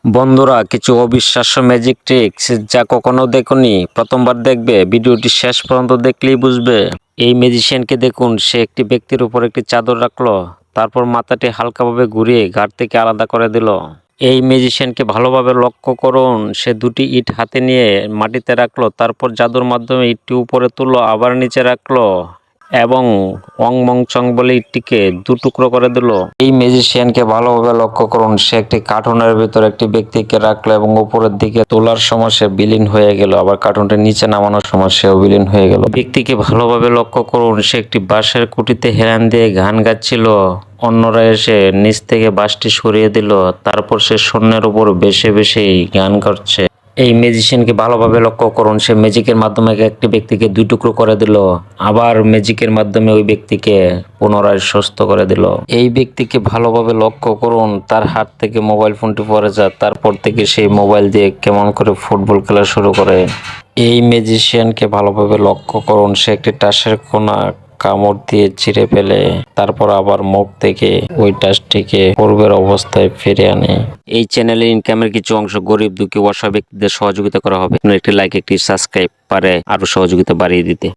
বন্ধুরা, কিছু অবিশ্বাস্য ম্যাজিক ট্রিক্স যা কখনো দেখোনি, প্রথমবার দেখবে। ভিডিওটি শেষ পর্যন্ত দেখলেই বুঝবে। এই ম্যাজিশিয়ানকে দেখুন, সে একটি ব্যক্তির উপর একটি চাদর রাখলো, তারপর মাথাটি হালকাভাবে ঘুরিয়ে ঘাড় থেকে আলাদা করে দিল। এই ম্যাজিশিয়ানকে ভালোভাবে লক্ষ্য করুন, সে দুটি ইট হাতে নিয়ে মাটিতে রাখলো, তারপর জাদুর মাধ্যমে ইটটি উপরে তুললো, আবার নিচে রাখলো এবং অং মং চং বলে ইটটিকে দু টুকরো করে দিল। এই ম্যাজিশিয়ানকে ভালোভাবে লক্ষ্য করুন, সে একটি কার্টুনের ভিতর একটি ব্যক্তিকে রাখলো এবং উপরের দিকে তোলার সময় সে বিলীন হয়ে গেল, আবার কার্টুনটি নিচে নামানোর সময় সেও বিলীন হয়ে গেল। ব্যক্তিকে ভালোভাবে লক্ষ্য করুন, সে একটি বাঁশের খুঁটিতে হেলান দিয়ে গান গাচ্ছিল। অন্যরা এসে নিচ থেকে বাঁশটি সরিয়ে দিল, তারপর সে শূন্যের উপর বেশি বেশি গান করছে। এই ম্যাজিশিয়ানকে ভালোভাবে লক্ষ্য করুন, সে ম্যাজিকের মাধ্যমে একটি ব্যক্তিকে দুই টুকরো করে দিল, আবার ম্যাজিকের মাধ্যমে ওই ব্যক্তিকে পুনরায় সুস্থ করে দিল। এই ব্যক্তিকে ভালোভাবে লক্ষ্য করুন, তার হাত থেকে মোবাইল ফোনটি পড়ে যায়, তারপর থেকে সেই মোবাইল দিয়ে কেমন করে ফুটবল খেলা শুরু করে। এই ম্যাজিশিয়ানকে ভালোভাবে লক্ষ্য করুন, সে একটি তাসের কোনা কামড় দিয়ে ছিঁড়ে ফেলে, তারপর আবার মুখ থেকে ওই টাসটিকে পূর্বের অবস্থায় ফিরে আনে। এই চ্যানেলে ইনকামের কিছু অংশ গরিব, দুঃখী, অসহায় ব্যক্তিদের সহযোগিতা করা হবে। একটি লাইক, একটি সাবস্ক্রাইব পারে আরো সহযোগিতা বাড়িয়ে দিতে।